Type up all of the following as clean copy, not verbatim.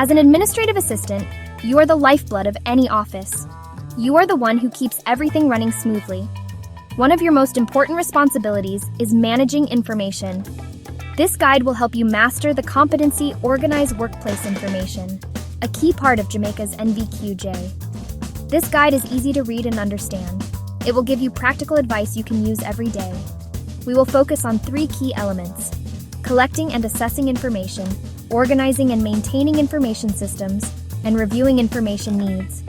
As an administrative assistant, you are the lifeblood of any office. You are the one who keeps everything running smoothly. One of your most important responsibilities is managing information. This guide will help you master the competency organize workplace information, a key part of Jamaica's NVQJ. This guide is easy to read and understand. It will give you practical advice you can use every day. We will focus on 3 key elements: collecting and assessing information, organizing and maintaining information systems, and reviewing information needs.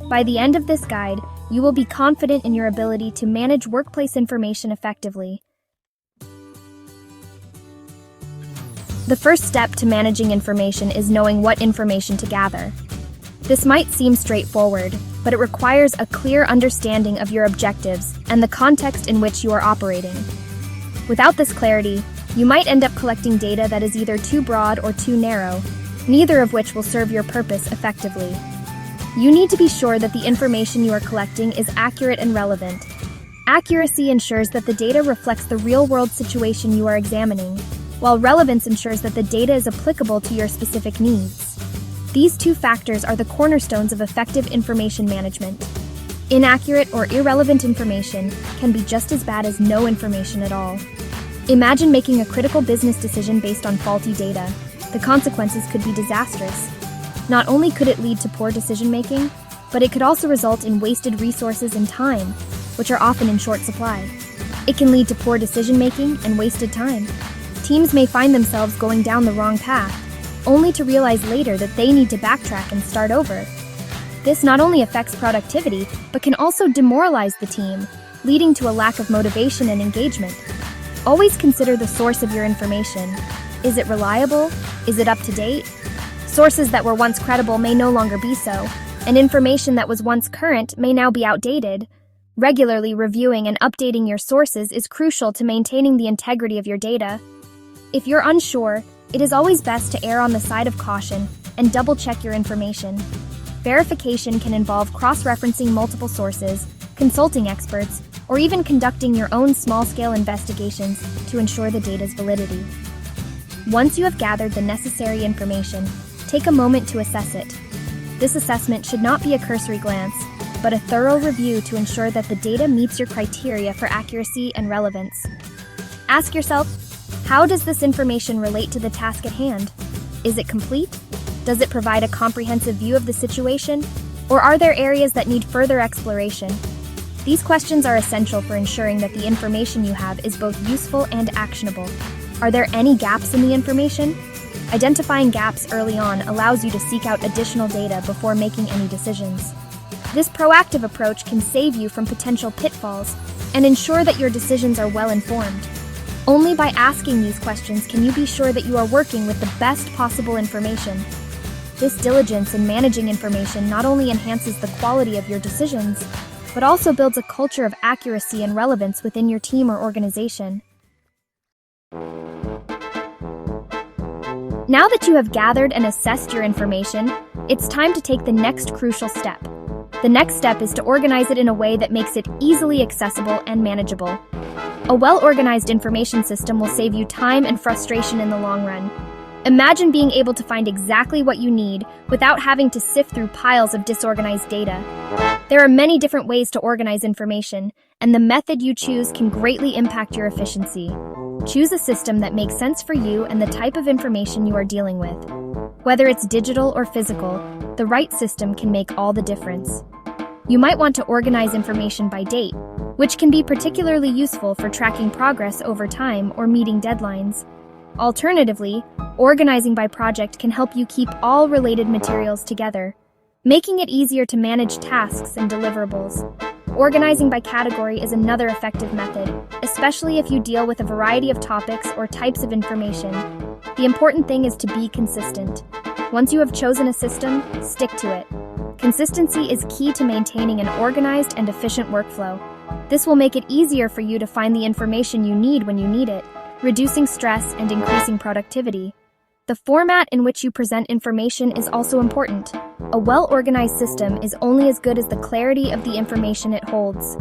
By the end of this guide, you will be confident in your ability to manage workplace information effectively. The first step to managing information is knowing what information to gather. This might seem straightforward, but it requires a clear understanding of your objectives and the context in which you are operating. Without this clarity, you might end up collecting data that is either too broad or too narrow, neither of which will serve your purpose effectively. You need to be sure that the information you are collecting is accurate and relevant. Accuracy ensures that the data reflects the real-world situation you are examining, while relevance ensures that the data is applicable to your specific needs. These 2 factors are the cornerstones of effective information management. Inaccurate or irrelevant information can be just as bad as no information at all. Imagine making a critical business decision based on faulty data. The consequences could be disastrous. Not only could it lead to poor decision-making, but it could also result in wasted resources and time, which are often in short supply. It can lead to poor decision-making and wasted time. Teams may find themselves going down the wrong path, only to realize later that they need to backtrack and start over. This not only affects productivity, but can also demoralize the team, leading to a lack of motivation and engagement. Always consider the source of your information. Is it reliable? Is it up to date? Sources that were once credible may no longer be so, and information that was once current may now be outdated. Regularly reviewing and updating your sources is crucial to maintaining the integrity of your data. If you're unsure, it is always best to err on the side of caution and double-check your information. Verification can involve cross-referencing multiple sources, consulting experts, or even conducting your own small-scale investigations to ensure the data's validity. Once you have gathered the necessary information, take a moment to assess it. This assessment should not be a cursory glance, but a thorough review to ensure that the data meets your criteria for accuracy and relevance. Ask yourself, how does this information relate to the task at hand? Is it complete? Does it provide a comprehensive view of the situation? Or are there areas that need further exploration? These questions are essential for ensuring that the information you have is both useful and actionable. Are there any gaps in the information? Identifying gaps early on allows you to seek out additional data before making any decisions. This proactive approach can save you from potential pitfalls and ensure that your decisions are well-informed. Only by asking these questions can you be sure that you are working with the best possible information. This diligence in managing information not only enhances the quality of your decisions, but also builds a culture of accuracy and relevance within your team or organization. Now that you have gathered and assessed your information, it's time to take the next crucial step. The next step is to organize it in a way that makes it easily accessible and manageable. A well-organized information system will save you time and frustration in the long run. Imagine being able to find exactly what you need without having to sift through piles of disorganized data. There are many different ways to organize information, and the method you choose can greatly impact your efficiency. Choose a system that makes sense for you and the type of information you are dealing with. Whether it's digital or physical, the right system can make all the difference. You might want to organize information by date, which can be particularly useful for tracking progress over time or meeting deadlines. Alternatively, organizing by project can help you keep all related materials together, making it easier to manage tasks and deliverables. Organizing by category is another effective method, especially if you deal with a variety of topics or types of information. The important thing is to be consistent. Once you have chosen a system, stick to it. Consistency is key to maintaining an organized and efficient workflow. This will make it easier for you to find the information you need when you need it, reducing stress and increasing productivity. The format in which you present information is also important. A well-organized system is only as good as the clarity of the information it holds.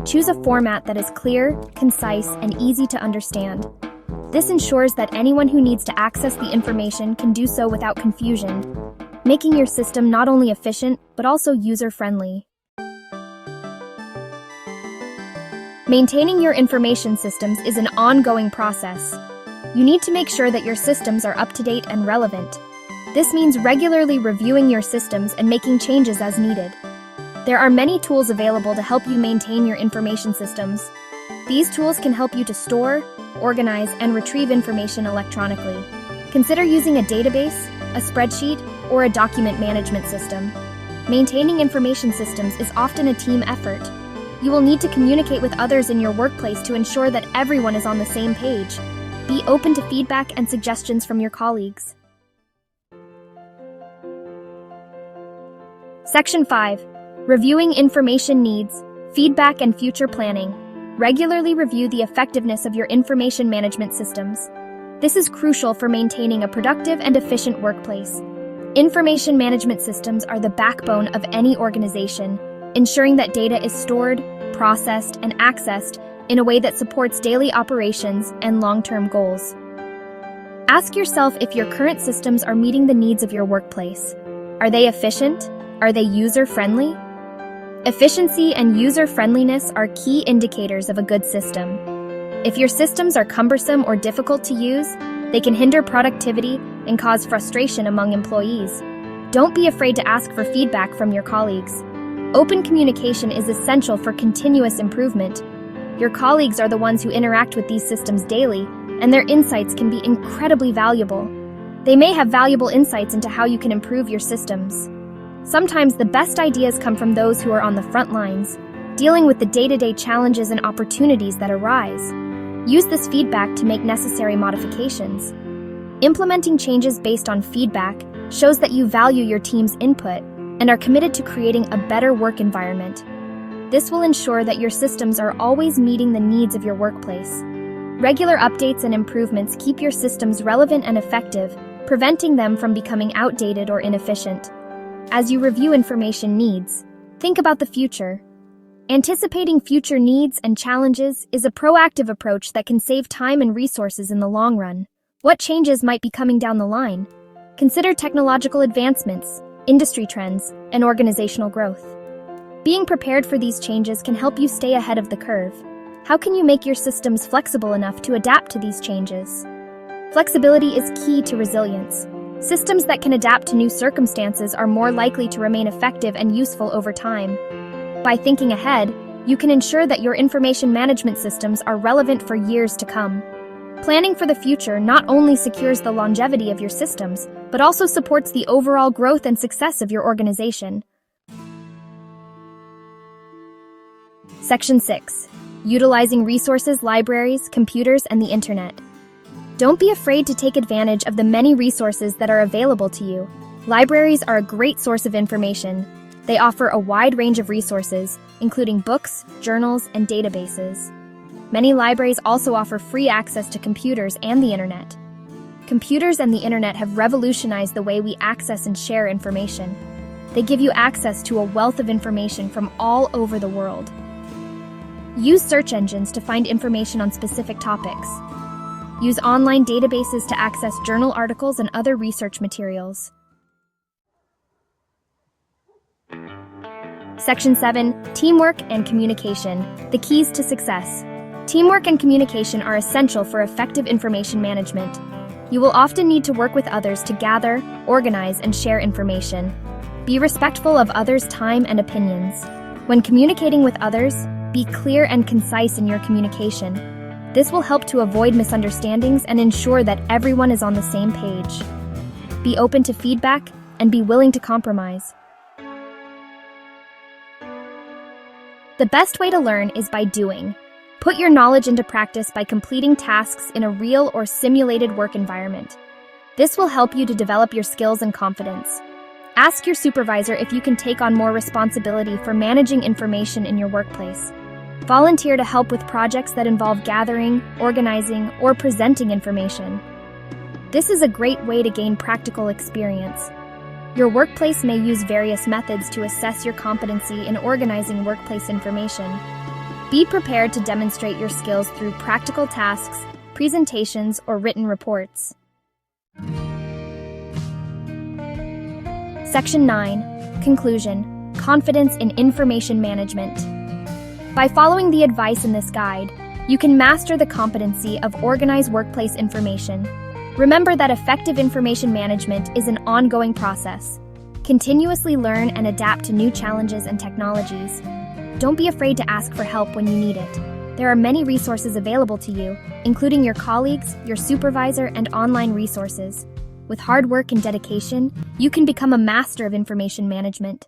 Choose a format that is clear, concise, and easy to understand. This ensures that anyone who needs to access the information can do so without confusion. making your system not only efficient, but also user-friendly. Maintaining your information systems is an ongoing process. You need to make sure that your systems are up-to-date and relevant. This means regularly reviewing your systems and making changes as needed. There are many tools available to help you maintain your information systems. These tools can help you to store, organize, and retrieve information electronically. Consider using a database, a spreadsheet, or a document management system. Maintaining information systems is often a team effort. You will need to communicate with others in your workplace to ensure that everyone is on the same page. Be open to feedback and suggestions from your colleagues. Section 5. Reviewing information needs, feedback, and future planning. Regularly review the effectiveness of your information management systems. This is crucial for maintaining a productive and efficient workplace. Information management systems are the backbone of any organization, ensuring that data is stored, processed, and accessed in a way that supports daily operations and long-term goals. Ask yourself if your current systems are meeting the needs of your workplace. Are they efficient? Are they user-friendly? Efficiency and user-friendliness are key indicators of a good system. If your systems are cumbersome or difficult to use, they can hinder productivity and cause frustration among employees. Don't be afraid to ask for feedback from your colleagues. Open communication is essential for continuous improvement. Your colleagues are the ones who interact with these systems daily, and their insights can be incredibly valuable. They may have valuable insights into how you can improve your systems. Sometimes the best ideas come from those who are on the front lines, dealing with the day-to-day challenges and opportunities that arise. Use this feedback to make necessary modifications. Implementing changes based on feedback shows that you value your team's input and are committed to creating a better work environment. This will ensure that your systems are always meeting the needs of your workplace. Regular updates and improvements keep your systems relevant and effective, preventing them from becoming outdated or inefficient. As you review information needs, think about the future. Anticipating future needs and challenges is a proactive approach that can save time and resources in the long run. What changes might be coming down the line? Consider technological advancements, industry trends, and organizational growth. Being prepared for these changes can help you stay ahead of the curve. How can you make your systems flexible enough to adapt to these changes? Flexibility is key to resilience. Systems that can adapt to new circumstances are more likely to remain effective and useful over time. By thinking ahead, you can ensure that your information management systems are relevant for years to come. Planning for the future not only secures the longevity of your systems, but also supports the overall growth and success of your organization. Section 6. Utilizing resources, libraries, computers, and the internet. Don't be afraid to take advantage of the many resources that are available to you. Libraries are a great source of information. They offer a wide range of resources, including books, journals, and databases. Many libraries also offer free access to computers and the internet. Computers and the internet have revolutionized the way we access and share information. They give you access to a wealth of information from all over the world. Use search engines to find information on specific topics. Use online databases to access journal articles and other research materials. Section 7. Teamwork and communication, the keys to success. Teamwork and communication are essential for effective information management. You will often need to work with others to gather, organize, and share information. Be respectful of others' time and opinions. When communicating with others, be clear and concise in your communication. This will help to avoid misunderstandings and ensure that everyone is on the same page. Be open to feedback and be willing to compromise. The best way to learn is by doing. Put your knowledge into practice by completing tasks in a real or simulated work environment. This will help you to develop your skills and confidence. Ask your supervisor if you can take on more responsibility for managing information in your workplace. Volunteer to help with projects that involve gathering, organizing, or presenting information. This is a great way to gain practical experience. Your workplace may use various methods to assess your competency in organizing workplace information. Be prepared to demonstrate your skills through practical tasks, presentations, or written reports. Section 9. Conclusion. Confidence in information management. By following the advice in this guide, you can master the competency of organized workplace information. Remember that effective information management is an ongoing process. Continuously learn and adapt to new challenges and technologies. Don't be afraid to ask for help when you need it. There are many resources available to you, including your colleagues, your supervisor, and online resources. With hard work and dedication, you can become a master of information management.